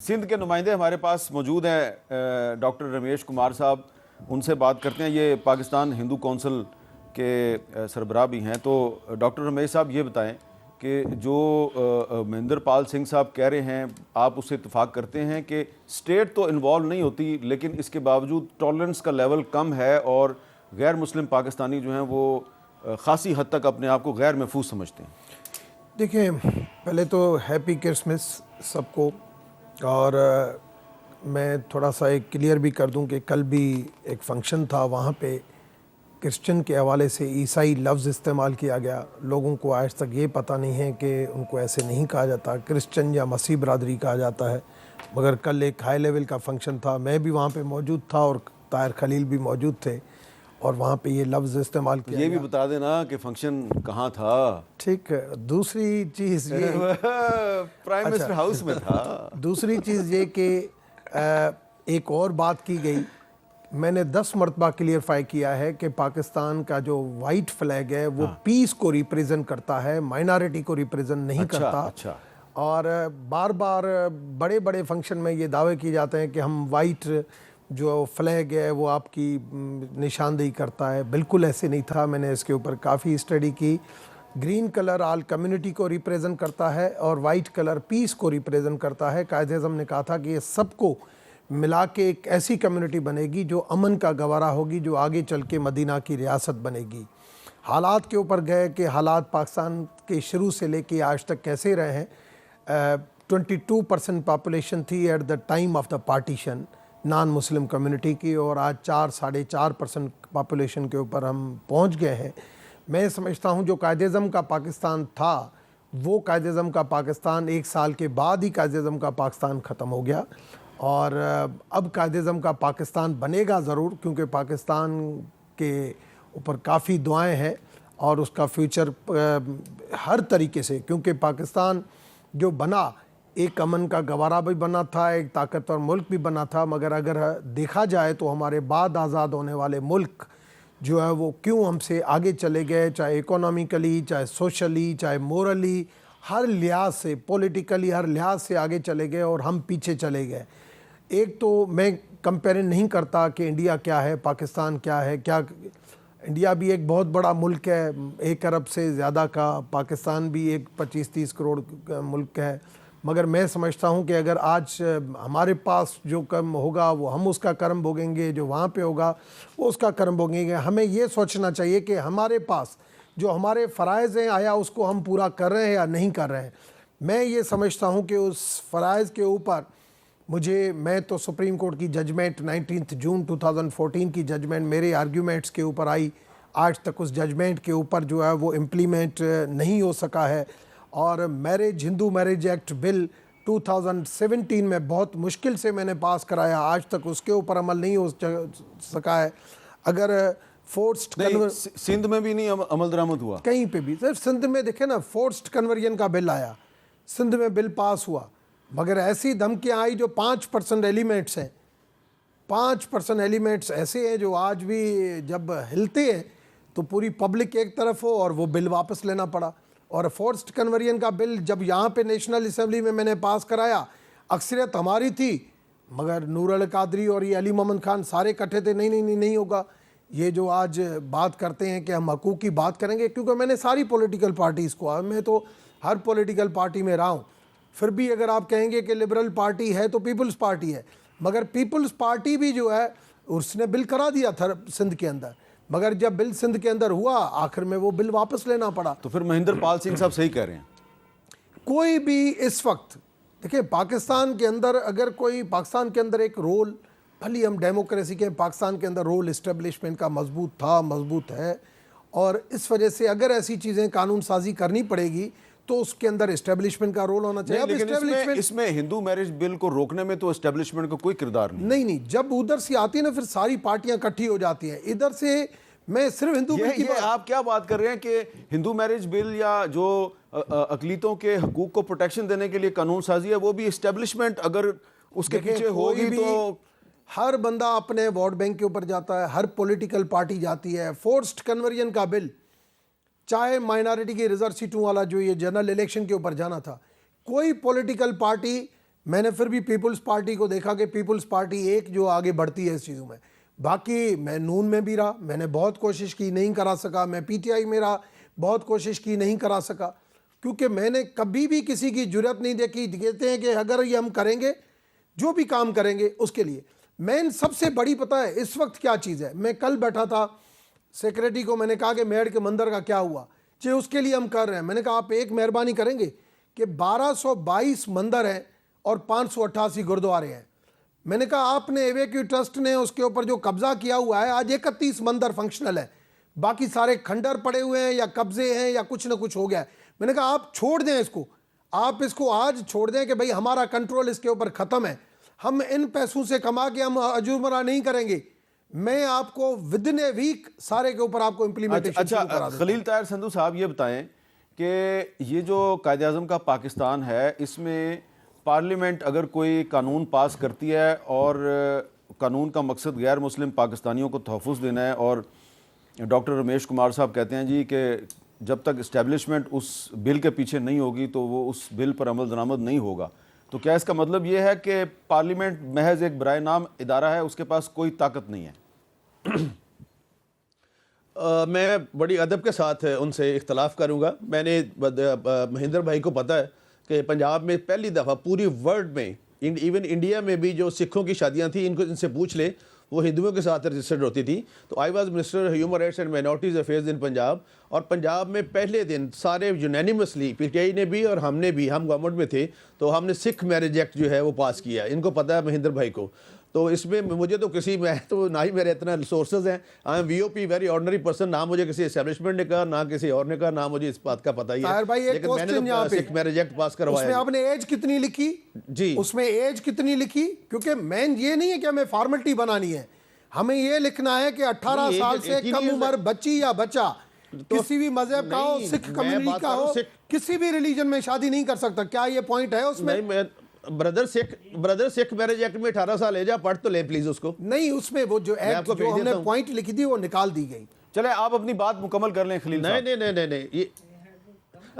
सिंध के नुमाइंदे हमारे पास मौजूद हैं, डॉक्टर रमेश कुमार साहब। उनसे बात करते हैं। ये पाकिस्तान हिंदू कौंसिल के सरबराह भी हैं। तो डॉक्टर रमेश साहब ये बताएं कि जो महेंद्र पाल सिंह साहब कह रहे हैं, आप उससे इत्तेफाक करते हैं कि स्टेट तो इन्वॉल्व नहीं होती, लेकिन इसके बावजूद टॉलरेंस का लेवल कम है और गैर मुस्लिम पाकिस्तानी जो हैं वो ख़ासी हद तक अपने आप को गैर महफूज समझते हैं। देखिए, पहले तो हैप्पी क्रिसमस सबको। और मैं थोड़ा सा एक क्लियर भी कर दूं कि कल भी एक फंक्शन था, वहाँ पे क्रिश्चियन के हवाले से ईसाई लफ्ज़ इस्तेमाल किया गया। लोगों को आज तक ये पता नहीं है कि उनको ऐसे नहीं कहा जाता, क्रिश्चियन या मसीह बरादरी कहा जाता है। मगर कल एक हाई लेवल का फंक्शन था, मैं भी वहाँ पे मौजूद था और ताहिर खलील भी मौजूद थे, और वहाँ पे ये लफ्ज़ इस्तेमाल किया। ये भी बता देना कि फंक्शन कहाँ था। ठीक है। दूसरी चीज़ ये प्राइम मिनिस्टर हाउस में था। दूसरी चीज़ ये कि एक और बात की गई, मैंने 10 मरतबा क्लियरफाई किया है कि पाकिस्तान का जो वाइट फ्लैग है वो पीस को रिप्रेजेंट करता है, माइनॉरिटी को रिप्रेजेंट नहीं करता। अच्छा। और बार बार बड़े बड़े फंक्शन में ये दावे किए जाते हैं कि हम वाइट जो फ्लैग है वो आपकी निशानदेही करता है। बिल्कुल ऐसे नहीं था। मैंने इसके ऊपर काफ़ी स्टडी की। ग्रीन कलर आल कम्युनिटी को रिप्रेजेंट करता है और वाइट कलर पीस को रिप्रेजेंट करता है। कायद-ए-आज़म ने कहा था कि ये सबको मिला के एक ऐसी कम्युनिटी बनेगी जो अमन का गवारा होगी, जो आगे चल के मदीना की रियासत बनेगी। हालात के ऊपर गए कि हालात पाकिस्तान के शुरू से लेके आज तक कैसे रहे हैं। 22% पॉपुलेशन थी at the time of the partition non Muslim community की, और आज 4-4.5% पॉपुलेशन के ऊपर हम पहुंच गए हैं। मैं समझता हूं जो कायद-ए-आज़म का पाकिस्तान था, वो कायद-ए-आज़म का पाकिस्तान 1 साल के बाद ही कायद-ए-आज़म का पाकिस्तान ख़त्म हो गया। और अब कायद-ए-आज़म का पाकिस्तान बनेगा ज़रूर, क्योंकि पाकिस्तान के ऊपर काफ़ी दुआएं हैं और उसका फ्यूचर हर तरीके से, क्योंकि पाकिस्तान जो बना एक अमन का गवारा भी बना था, एक ताकतवर मुल्क भी बना था। मगर अगर देखा जाए तो हमारे बाद आज़ाद होने वाले मुल्क जो है वो क्यों हमसे आगे चले गए, चाहे इकोनॉमिकली, चाहे सोशली, चाहे मोरली, हर लिहाज से, पॉलिटिकली हर लिहाज से आगे चले गए और हम पीछे चले गए। एक तो मैं कंपेयर नहीं करता कि इंडिया क्या है, पाकिस्तान क्या है। क्या इंडिया भी एक बहुत बड़ा मुल्क है, 1 अरब से ज़्यादा का। पाकिस्तान भी एक 25-30 करोड़ का मुल्क है। मगर मैं समझता हूं कि अगर आज हमारे पास जो कर्म होगा वो हम उसका कर्म भोगेंगे, जो वहाँ पे होगा वो उसका कर्म भोगेंगे। हमें ये सोचना चाहिए कि हमारे पास जो हमारे फ़राइज़ हैं, आया उसको हम पूरा कर रहे हैं या नहीं कर रहे हैं। मैं ये समझता हूँ कि उस फ़राइज़ के ऊपर मैं तो सुप्रीम कोर्ट की जजमेंट 19 जून 2014 की जजमेंट मेरे आर्ग्यूमेंट्स के ऊपर आई। आज तक उस जजमेंट के ऊपर जो है वो इम्प्लीमेंट नहीं हो सका है। और हिंदू मैरिज एक्ट बिल 2017 में बहुत मुश्किल से मैंने पास कराया, आज तक उसके ऊपर अमल नहीं हो सका है। अगर फोर्स्ड सिंध में भी नहीं अमल दरामद हुआ, कहीं पे भी। सर सिंध में देखे ना, फोर्स्ड कन्वर्जन का बिल आया, सिंध में बिल पास हुआ, मगर ऐसी धमकियां आई जो 5% एलिमेंट्स हैं। 5% एलिमेंट्स ऐसे हैं जो आज भी जब हिलते हैं तो पूरी पब्लिक एक तरफ हो और वो बिल वापस लेना पड़ा। और फोर्स्ड कन्वर्जन का बिल जब यहाँ पे नेशनल असेंबली में मैंने पास कराया, अक्सरियत हमारी थी, मगर नूर अल कादरी और ये अली मोहम्मद खान सारे इकट्ठे थे, नहीं होगा। ये जो आज बात करते हैं कि हम हकूक़ की बात करेंगे, क्योंकि मैंने सारी पॉलिटिकल पार्टीज़ को, मैं तो हर पॉलिटिकल पार्टी में रहा हूँ। फिर भी अगर आप कहेंगे कि लिबरल पार्टी है तो पीपल्स पार्टी है, मगर पीपल्स पार्टी भी जो है उसने बिल करा दिया था सिंध के अंदर, मगर जब बिल सिंध के अंदर हुआ आखिर में वो बिल वापस लेना पड़ा। तो फिर महेंद्र पाल सिंह साहब सही कह रहे हैं। कोई भी इस वक्त देखिए, पाकिस्तान के अंदर अगर कोई, पाकिस्तान के अंदर एक रोल, भली हम डेमोक्रेसी के, पाकिस्तान के अंदर रोल इस्टेब्लिशमेंट का मजबूत था, मजबूत है। और इस वजह से अगर ऐसी चीज़ें कानून साजी करनी पड़ेगी तो उसके अंदर एस्टेब्लिशमेंट का रोल होना चाहिए। लेकिन इसमें हिंदू मैरिज बिल को रोकने में तो एस्टेब्लिशमेंट का कोई किरदार नहीं। जब उधर से आती है ना, फिर सारी पार्टियां इकट्ठी हो जाती हैं। इधर से मैं सिर्फ हिंदू बिल की आप क्या बात कर रहे हैं कि हिंदू मैरिज बिल या जो अकलीतों के हकूक को प्रोटेक्शन देने के लिए कानून साजी है, वो भी एस्टेब्लिशमेंट अगर उसके पीछे होगी तो हर बंदा अपने वोट बैंक के ऊपर जाता है, हर पॉलिटिकल पार्टी जाती है। फोर्स्ड कन्वर्जन का बिल, चाहे माइनॉरिटी की रिजर्व सीटों वाला जो ये जनरल इलेक्शन के ऊपर जाना था, कोई पॉलिटिकल पार्टी मैंने फिर भी पीपल्स पार्टी को देखा कि पीपल्स पार्टी एक जो आगे बढ़ती है इस चीज़ों में। बाकी मैं नून में भी रहा, मैंने बहुत कोशिश की, नहीं करा सका। मैं पीटीआई में रहा, बहुत कोशिश की, नहीं करा सका, क्योंकि मैंने कभी भी किसी की जुर्रत नहीं देखी। कहते हैं कि अगर ये हम करेंगे, जो भी काम करेंगे उसके लिए। मेन सबसे बड़ी पता है इस वक्त क्या चीज़ है? मैं कल बैठा था, सेक्रेटरी को मैंने कहा कि मेड़ के मंदिर का क्या हुआ, जे उसके लिए हम कर रहे हैं। मैंने कहा आप एक मेहरबानी करेंगे कि 1222 मंदिर हैं और 588 गुरुद्वारे हैं। मैंने कहा आपने एवेक्यू ट्रस्ट ने उसके ऊपर जो कब्जा किया हुआ है, आज 31 मंदिर फंक्शनल है, बाकी सारे खंडर पड़े हुए हैं या कब्जे हैं या कुछ ना कुछ हो गया है। मैंने कहा आप छोड़ दें इसको, आप इसको आज छोड़ दें कि भाई हमारा कंट्रोल इसके ऊपर ख़त्म है, हम इन पैसों से कमा के हम अजुर्माना नहीं करेंगे। मैं आपको विद इन ए वीक सारे के ऊपर आपको इम्प्लीमेंटेशन अच्छा, खलील ताहिर संधू साहब ये बताएं कि ये जो कायदे आज़म का पाकिस्तान है, इसमें पार्लियामेंट अगर कोई कानून पास करती है और कानून का मकसद गैर मुस्लिम पाकिस्तानियों को तहफ़्फ़ुज़ देना है, और डॉक्टर रमेश कुमार साहब कहते हैं जी कि जब तक इस्टेब्लिशमेंट उस बिल के पीछे नहीं होगी तो वो उस बिल पर अमल दरामद नहीं होगा, तो क्या इसका मतलब ये है कि पार्लियामेंट महज एक बराए नाम इदारा है, उसके पास कोई ताकत नहीं है? मैं बड़ी अदब के साथ उनसे इख्तलाफ करूँगा। मैंने महेंद्र भाई को पता है कि पंजाब में पहली दफ़ा पूरी वर्ल्ड में, इवन इंडिया में भी जो सिखों की शादियाँ थी, इनसे पूछ ले, वो हिंदुओं के साथ रजिस्टर्ड होती थी। तो I was minister human rights and minorities affairs in Punjab, और पंजाब में पहले दिन सारे यूनानिमसली, पीटीआई ने भी और हमने भी, हम गवर्नमेंट में थे, तो हमने सिख मैरिज एक्ट जो है वो पास किया। इनको पता है महेंद्र भाई को। तो इसमें मुझे तो मैं तो ना ही मेरे इतना रिसोर्सेज हैं। I am VOP, very ordinary person. ना मुझे किसी एस्टेब्लिशमेंट ने कहा, ना किसी और ने कहा, ना मुझे इस बात का पता ही है। लेकिन मैंने तो सिख मैरिज एक्ट पास करवाया। उसमें आपने एज कितनी लिखी जी? उसमें एज कितनी लिखी? क्योंकि मेन ये नहीं है कि हमें फॉर्मेलिटी बनानी है, हमें ये लिखना है कि 18 साल से कम उम्र बच्ची या बच्चा किसी भी मजहब का हो, सिख कम्युनिटी का हो, किसी भी रिलीजन में शादी नहीं कर सकता। क्या ये पॉइंट है उसमें? ब्रदर सिख मैरिज एक्ट में 18 साल एज, पढ़ तो ले प्लीज उसको। नहीं, उसमें वो जो एक्ट जो हमने पॉइंट लिखी थी वो निकाल दी गई। चले आप अपनी बात मुकम्मल कर लें खलील साहब। नहीं, ये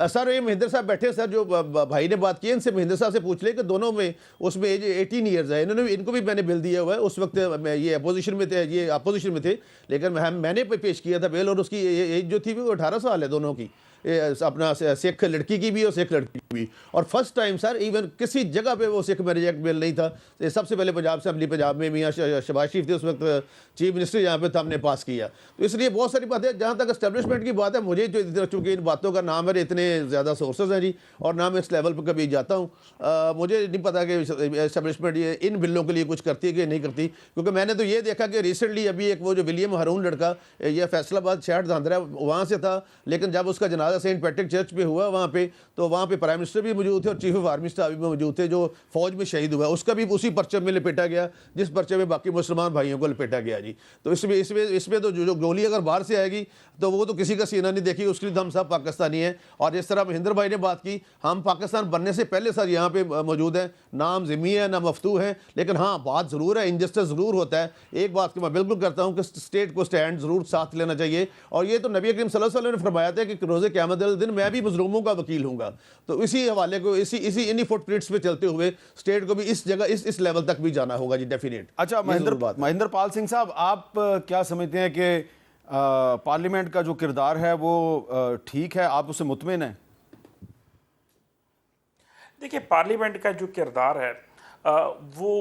सर, ये महेंद्र साहब बैठे सर, जो भाई ने बात की, इनसे महेंद्र साहब से पूछ ले कि दोनों में उसमें एज 18 ईयर्स है। इनको भी मैंने बिल दिया हुआ है। उस वक्त ये अपोजिशन में थे, ये अपोजिशन में थे, लेकिन मैंने पेश किया था बिल, और उसकी एज जो थी वो 18 साल है दोनों की, अपना सिख लड़की की भी और सिख लड़की की भी। और फर्स्ट टाइम सर इवन किसी जगह पे वो सिख मैरिज एक्ट बिल नहीं था। सबसे पहले पंजाब असेंबली, पंजाब में मियाँ शहबाज शरीफ थे उस वक्त चीफ मिनिस्टर, यहाँ पे था, हमने पास किया। तो इसलिए बहुत सारी बातें, जहाँ तक एस्टेब्लिशमेंट की बात है, मुझे जो चूँकि इन बातों का नाम है, इतने ज़्यादा सोर्सेज हैं जी, और ना मैं इस लेवल पर कभी जाता हूँ। मुझे नहीं पता कि एस्टेब्लिशमेंट ये इन बिलों के लिए कुछ करती है कि नहीं करती, क्योंकि मैंने तो ये देखा कि रिसेंटली अभी एक वो जो विलियम हारून लड़का, ये फैसलाबाद शहर धांधरा वहाँ से था, लेकिन जब उसका जनाजा सेंट पैट्रिक चर्च पे हुआ वहाँ पे, तो वहाँ पे प्राइम मिनिस्टर भी मौजूद थे और चीफ ऑफ आर्मी स्टाफ भी मौजूद थे, जो फौज में शहीद हुआ। उसका भी उसी पर्चे में लपेटा गया जिस पर्चे में बाकी मुसलमान भाइयों को लपेटा गया जी। तो इसमें तो जो गोली अगर बाहर से आएगी तो वो तो किसी का सीना नहीं देखी, उसके लिए तो हम सब पाकिस्तानी हैं। और जिस तरह महेंद्र भाई ने बात की, हम पाकिस्तान बनने से पहले सर यहाँ पे मौजूद हैं, नाम ज़िम्मी है ना मफतू है, लेकिन हाँ बात ज़रूर है, इंजस्टिस ज़रूर होता है। एक बात की मैं बिल्कुल करता हूँ कि स्टेट को स्टैंड ज़रूर साथ लेना चाहिए, और ये तो नबी करीम सल्लल्लाहु अलैहि वसल्लम ने फरमाया था कि रोज़े क़यामत वाले दिन मैं भी मज़लूमों का वकील हूँगा। तो इसी हवाले को इन्हीं फुटप्रिंट्स पे चलते हुए स्टेट को भी इस जगह इस लेवल तक भी जाना होगा जी, डेफिनेट। अच्छा, महेंद्र पाल सिंह साहब, आप क्या समझते हैं कि पार्लियामेंट का जो किरदार है वो ठीक है, आप उससे मुतमिन हैं? देखिए, पार्लियामेंट का जो किरदार है वो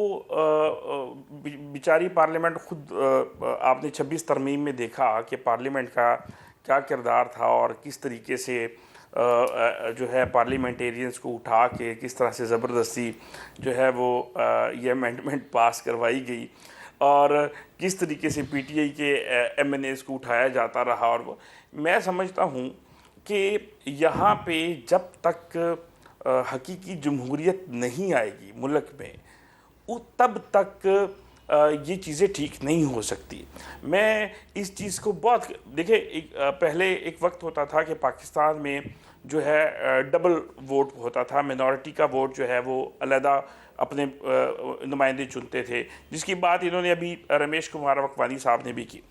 बेचारी पार्लियामेंट खुद, आपने 26 तरमीम में देखा कि पार्लियामेंट का क्या किरदार था और किस तरीके से जो है पार्लियामेंटेरियंस को उठा के किस तरह से ज़बरदस्ती जो है वो ये अमेंडमेंट पास करवाई गई, और किस तरीके से पीटीआई के एमएनएस को उठाया जाता रहा। और वो मैं समझता हूँ कि यहाँ पे जब तक हकीकी जमहूरियत नहीं आएगी मुल्क में, तब तक ये चीज़ें ठीक नहीं हो सकती। मैं इस चीज़ को बहुत, देखिए, पहले एक वक्त होता था कि पाकिस्तान में जो है डबल वोट होता था, मिनॉरिटी का वोट जो है वो अलहदा अपने नुमाइंदे चुनते थे, जिसकी बात इन्होंने अभी रमेश कुमार वकवानी साहब ने भी की।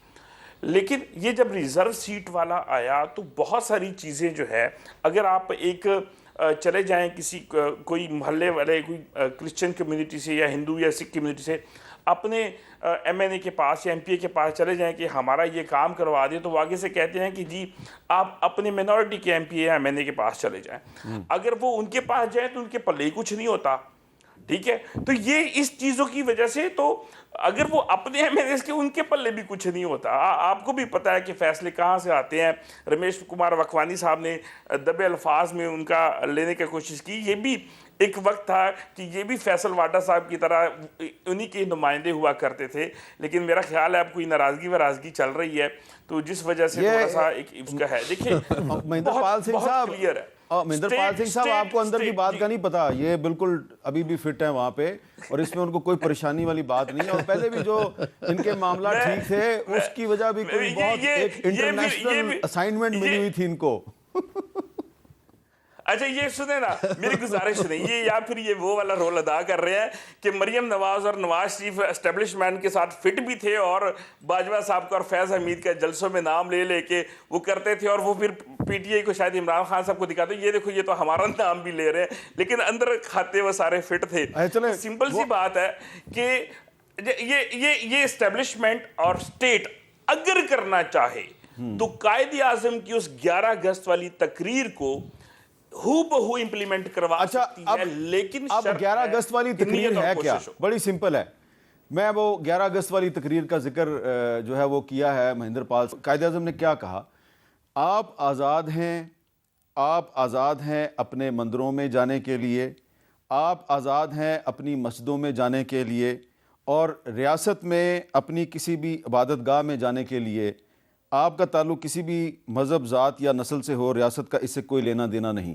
लेकिन ये जब रिज़र्व सीट वाला आया तो बहुत सारी चीज़ें जो है, अगर आप एक चले जाएं किसी कोई मोहल्ले वाले कोई क्रिश्चियन कम्युनिटी से या हिंदू या सिख कम्युनिटी से अपने एमएनए के पास या एमपीए के पास चले जाएं कि हमारा ये काम करवा दे, तो वो आगे से कहते हैं कि जी आप अपने मिनॉरिटी के एमपीए या एमएनए के पास चले जाएं। अगर वो उनके पास जाए तो उनके पल्ले ही कुछ नहीं होता। ठीक है, तो ये इस चीज़ों की वजह से, तो अगर वो अपने एमएनएस के उनके पल्ले भी कुछ नहीं होता। आपको भी पता है कि फैसले कहाँ से आते हैं। रमेश कुमार वकवानी साहब ने दबे अल्फाज में उनका लेने की कोशिश की। ये भी एक वक्त था कि ये भी फैसल वाडा साहब की तरह उन्हीं के नुमाइंदे हुआ करते थे, लेकिन मेरा ख्याल है अब कोई नाराज़गी वराज़गी चल रही है, तो जिस वजह से थोड़ा सा एक उसका है। देखिए महेंद्रपाल सिंह साहब, क्लियर है। महेंद्रपाल सिंह साहब, आपको अंदर की बात का नहीं पता, ये बिल्कुल अभी भी फिट है वहाँ पे और इसमें उनको कोई परेशानी वाली बात नहीं है। और पहले भी जो इनके मामला ठीक थे उसकी वजह भी कोई बहुत एक इंटरनेशनल असाइनमेंट मिली हुई थी इनको। अच्छा ये सुने ना, मेरी गुजारिश नहीं, ये या फिर ये वो वाला रोल अदा कर रहे हैं कि मरियम नवाज और नवाज शरीफ एस्टेब्लिशमेंट के साथ फिट भी थे और बाजवा साहब का और फैज़ हमीद का जलसों में नाम ले लेके वो करते थे, और वो फिर पीटीआई को शायद इमरान खान साहब को दिखाते, ये देखो ये तो हमारा नाम भी ले रहे हैं, लेकिन अंदर खाते वो सारे फिट थे। तो सिंपल सी बात है कि ये एस्टेब्लिशमेंट और स्टेट अगर करना चाहे तो कायदे आज़म की उस 11 अगस्त वाली तकरीर को हूबहू इंप्लीमेंट करवा सकती है, लेकिन अब 11 अगस्त वाली तकरीर है क्या? बड़ी सिंपल है। मैं वो 11 अगस्त वाली तकरीर का जिक्र जो है वो किया है महेंद्रपाल। कायदे-ए-आज़म ने क्या कहा? आप आज़ाद हैं, आप आज़ाद हैं अपने मंदिरों में जाने के लिए, आप आज़ाद हैं अपनी मस्जिदों में जाने के लिए, और रियासत में अपनी किसी भी इबादतगाह में जाने के लिए आपका ताल्लुक़ किसी भी मज़हब, ज़ात या नस्ल से हो, रियासत का इससे कोई लेना देना नहीं।